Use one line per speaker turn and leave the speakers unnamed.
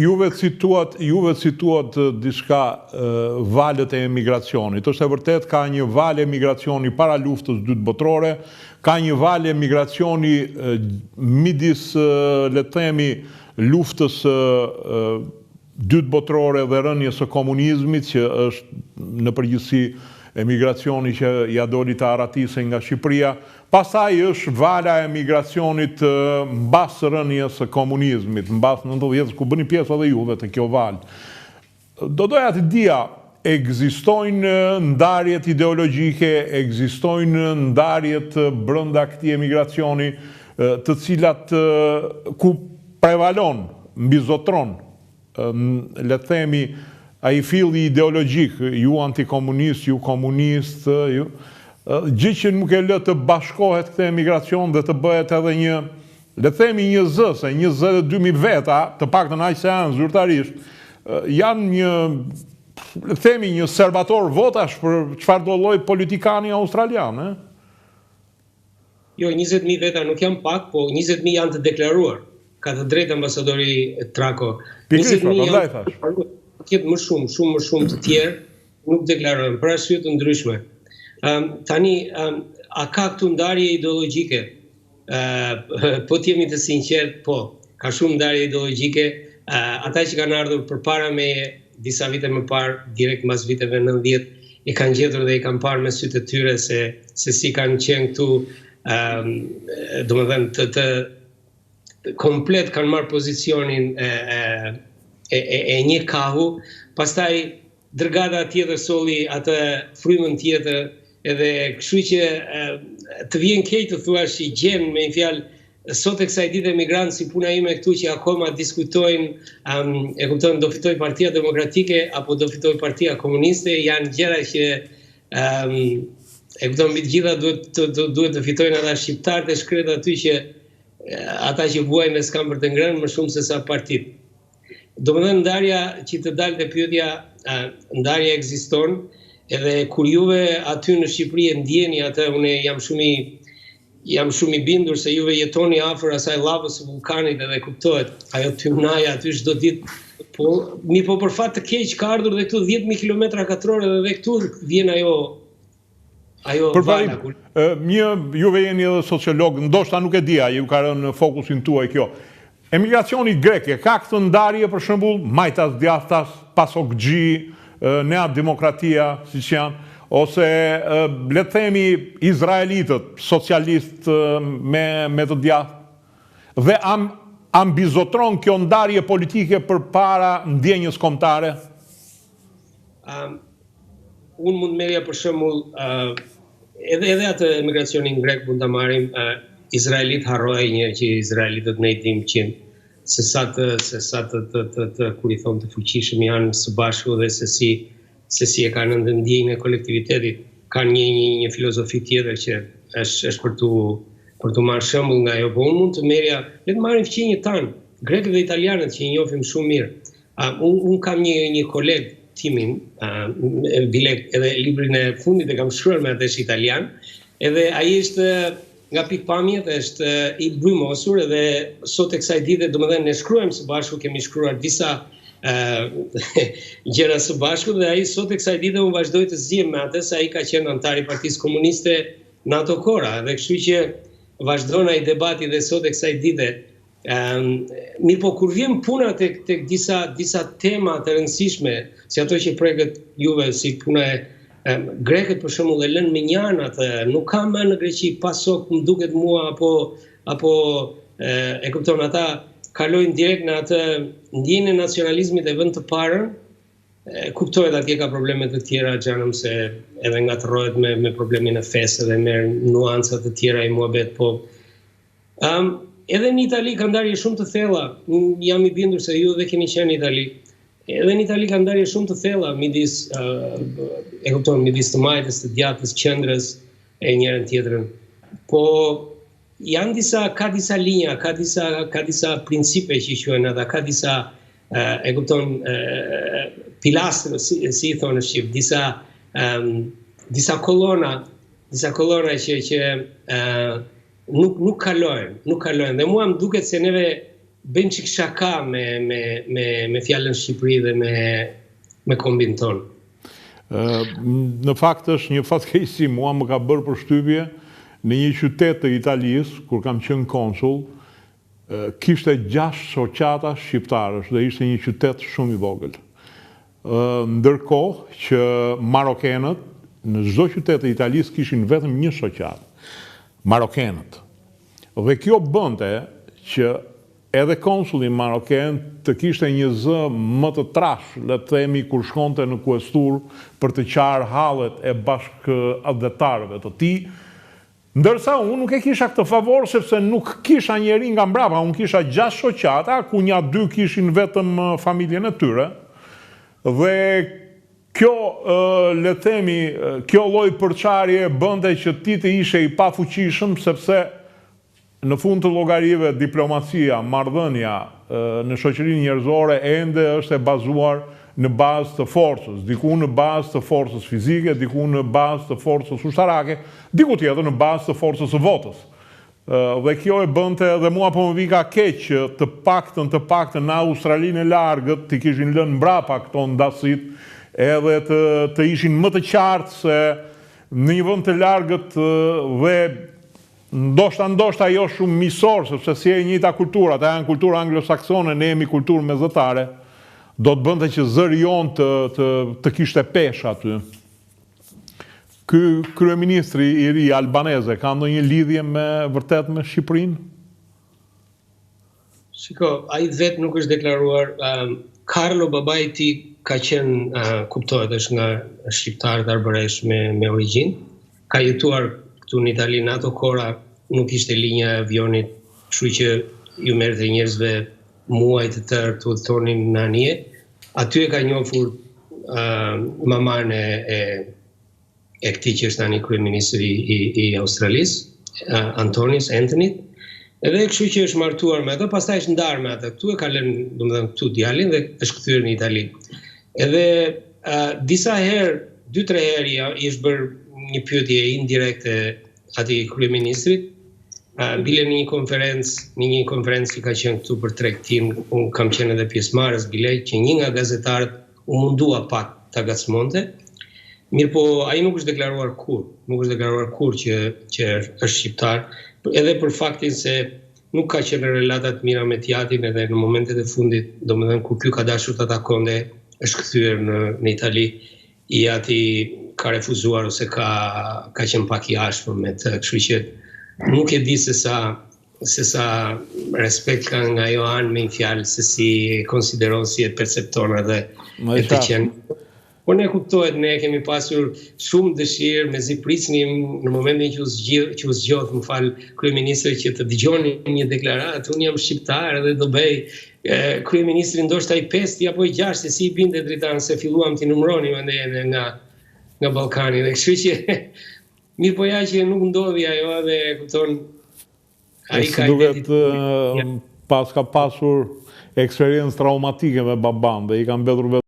Juve cituat diçka valët e emigracionit. Është e vërtet ka një valë emigracioni para luftës dytë botërore, ka një valë emigracioni midis, le të themi, luftës dytë botërore dhe rënies së komunizmit, që është në përgjithësi emigracioni që ja doli të aratise nga Shqipëria. Pastaj është vala e emigracionit mbas rënies së komunizmit, mbas 90-s, ku bëni pjesë edhe juve të kjo valë. Do doja të dija, ekzistojnë ndarjet ideologjike, ekzistojnë ndarjet brenda këtij emigracioni, të cilat ku prevalon, mbizotron, le të themi, ai filli ideologjik, ju antikomunist, ju komunist, gjë që nuk e lë të bashkohet këtë emigracion dhe të bëhet edhe një, le të themi një zë, se një zë dhe 2000 veta, të paktën aq se janë zyrtarisht, janë një, le të themi një serbator votash për çfarë do lloj politikani australian,
Jo, 20.000 veta nuk janë pak, po 20.000 janë të deklaruar. Ka të drejtë ambasadori Trako.
20.000 janë
ketë më shumë të tjerë, nuk deklarojnë, për arsye të ndryshme. Tani, a ka këtu ndarje ideologjike? Po t'jemi të sinqert, po. Ka shumë ndarje ideologjike. Ata që kanë ardhur përpara me disa vite më parë, direkt mas viteve 90, i kanë gjetur dhe i kanë parë me sytë të tyre se si kanë qenë këtu, domethënë të komplet kanë marrë pozicionin e një kahu, pastaj dërgata tjetër solli atë frymën tjetër, edhe kështu që të vjen keq të thuash i gjen me një fjalë, sot e kësaj dite emigrantë si puna ime këtu që akoma diskutojnë, e kupton, do fitoj Partia Demokratike apo do fitoj Partia Komuniste, janë gjëra që e kupton, mbi të gjitha duhet të fitojnë ata shqiptarët e shkret aty që ata që vuajnë dhe s'kan për të ngrënë më shumë se sa partitë. Domethënë ndarja që të dalë të pyetja, ndarja ekziston, edhe kur juve aty në Shqipëri e ndjeni atë, unë jam shumë i bindur se juve jetoni afër asaj llavës së vulkanit edhe kuptohet, ajo tymnaja aty çdo ditë, po për fat të keq ka ardhur dhe këtu 10.000 kilometra katror edhe këtu vjen ajo vala.
Juve jeni edhe sociolog, ndoshta nuk e dija, ju ka rënë në fokusin tuaj kjo. Emigracioni greke, ka këtë ndarje për shembull, majtas djathtas, pasokgji, Nea Demokratia, siç janë, ose le të themi izraelitët, socialist me të djathtë, dhe ambizotron kjo ndarje politike përpara ndjenjës kombëtare?
Unë mund merja për shembull edhe atë emigracionin grek mund ta marrim. Izraelit harrojnë që izraelitët ne i dim që se sa të kur i thonë të fuqishëm janë së bashku dhe se si e kanë ndjenjën e kolektivitetit. Kanë një filozofi tjetër që është për tu marrë shembull nga ajo. Po unë mund të merja, le të marrim fqinjët tanë, grekët dhe italianët që i njohim shumë mirë. Unë kam një koleg timin, Bilek, edhe librin e fundit e kam shkruar me atë italian, edhe ai është nga pikpamjet është i brymosur edhe sot e kësaj dite, domethënë ne shkruajmë së bashku, kemi shkruar disa gjëra së bashku dhe ai sot e kësaj dite unë vazhdoj të zgjem me atë se ai ka qenë antar i Partisë Komuniste në ato kohra, dhe kështu që vazhdon ai debati dhe sot e kësaj dite. Mirë po kur vjen puna tek disa tema të rëndësishme, si ato që preket juve, si puna e grekët për shembull e lënë me njanë atë, nuk ka më në Greqi pasok, më duket mua, apo e kupton, ata kalojnë direkt në atë ndjenjën e nacionalizmit e vend të parën, kuptohet atje ka probleme të tjera, xhanëm, se edhe ngatërrohet me problemin e fesë dhe merr nuanca të tjera i muhabet, po edhe në Itali ka ndarje shumë të thella, jam i bindur se ju dhe keni qenë në Itali. Edhe në Itali ka ndarje shumë të thella midis të majtës, të djathtës, qendrës e njërin tjetrën. Po ka disa linja, ka disa principe që i quhen ata, ka disa pilastre, si i thonë në shqip, disa kolona që nuk kalojnë. Dhe mua më duket se neve bëjmë çik shaka me fjalën Shqipëri dhe me kombin tonë.
Në fakt është një fatkeqësi, mua më ka bërë përshtypje në një qytet të Italisë, kur kam qenë konsul, kishte 6 shoqata shqiptarësh dhe ishte një qytet shumë i vogël. Ndërkohë që marokenët në çdo qytet të Italisë kishin vetëm një shoqatë, marokenët. Dhe kjo bënte që edhe konsulli maroken të kishte një zë më të trash, le të themi, kur shkonte në kuestur për të qarë hallet e bashkëdhetarëve të tij, ndërsa unë nuk e kisha këtë favor sepse nuk kisha njeri nga mbrapa, unë kisha 6 shoqata, ku nja 2 kishin vetëm familjen e tyre, dhe kjo, le të themi, kjo lloj përçarje bënte që ti të ishe i pafuqishëm, sepse në fund të llogarive diplomacia, marrëdhënia në shoqërinë njerëzore ende është e bazuar në bazë të forcës, diku në bazë të forcës fizike, diku në bazë të forcës ushtarake, diku tjetër në bazë të forcës së votës. Dhe kjo e bënte, dhe mua po më vika keq që të paktën në Australinë e largët të kishin lënë mbrapa këto ndasit, edhe të ishin më të qartë se në një vend të largët dhe ndoshta jo shumë misor, sepse si e njëjta kultura, ata janë kultura anglosaksone, ne jemi kulturë mesdhetare, do të bënte që zëri jonë të kishte peshë aty. Ky kryeministri i ri albaneze ka ndonjë lidhje vërtet me Shqipërinë?
Shiko, ai vetë nuk është deklaruar. Carlo babai i tij ka qenë, kuptohet, është nga shqiptarët arbëresh me origjinë. Ka jetuar këtu në Itali në ato kohra, nuk ishte linja e avionit, kështu që ju merrte njerëzve muaj të tërë të udhëtonin në anije. Aty e ka njohur maman e këtij që është tani kryeministri i Australisë, Anthonyt. Edhe kështu që është martuar me ato, pastaj është ndarë me ato. Këtu e ka lënë, domethënë, këtu djalin dhe është kthyer në Itali. Edhe disa herë, 2-3 herë i është bërë një pyetje indirekte atij kryeministrit. Bile në një konferencë që ka qenë këtu për tregtin, unë kam qenë edhe pjesëmarrës bile, që një nga gazetarët u mundua pak ta gacmonte. Mirë po, ai nuk është deklaruar kur që është shqiptar, edhe për faktin se nuk ka qenë relatat mira me Tjatin, edhe në momentet e fundit, domethënë kur ky ka dashur ta takonte, është kthyer në Itali, i ati ka refuzuar ose ka qenë pak i ashpër me të, kështu që nuk e di se sa respekt ka nga ajo anë me një fjalë, se si e konsideron, si e percepton edhe e të qenë. Por ne kuptohet, ne kemi pasur shumë dëshirë, mezi prisnim në momentin që u zgjodh, më fal, kryeministri, që të dëgjonin një deklaratë, unë jam shqiptar dhe do bëj. Kryeministri ndoshta i 5 apo i 6, se si i binte dritan, se filluam t'i numëronim ende nga Ballkani, dhe kështu që mirë po ja që nuk ndodhi ajo, dhe kupton, ai ka
duket ka pasur eksperiencë traumatike me baban dhe i ka mbetur